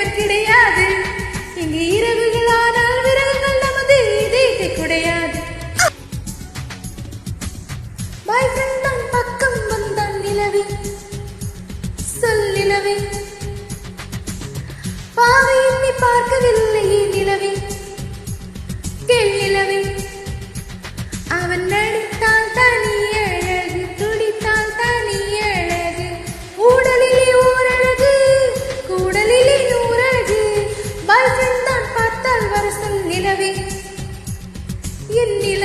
தலைவர் கிடையாது. இங்கு இரவுகளானால் விரகங்கள் நமது இதயத்தை குடையாது. பாய் ஃப்ரெண்ட் தான் பக்கம் வந்தான் நிலவே, சொல் நிலவே, பாவை என்னை பார்க்கவில்லையே நிலவே, கேள் நிலவே, அவன் நடித்தால் தனி அழகு, துடித்தால் தனி அழகு, ஊடலிலே ஓரழகு, கூடலிலே நூறழகு. பாய் ஃப்ரெண்ட் தான் பார்த்தால் வர சொல் நிலவே, என் நிலவே.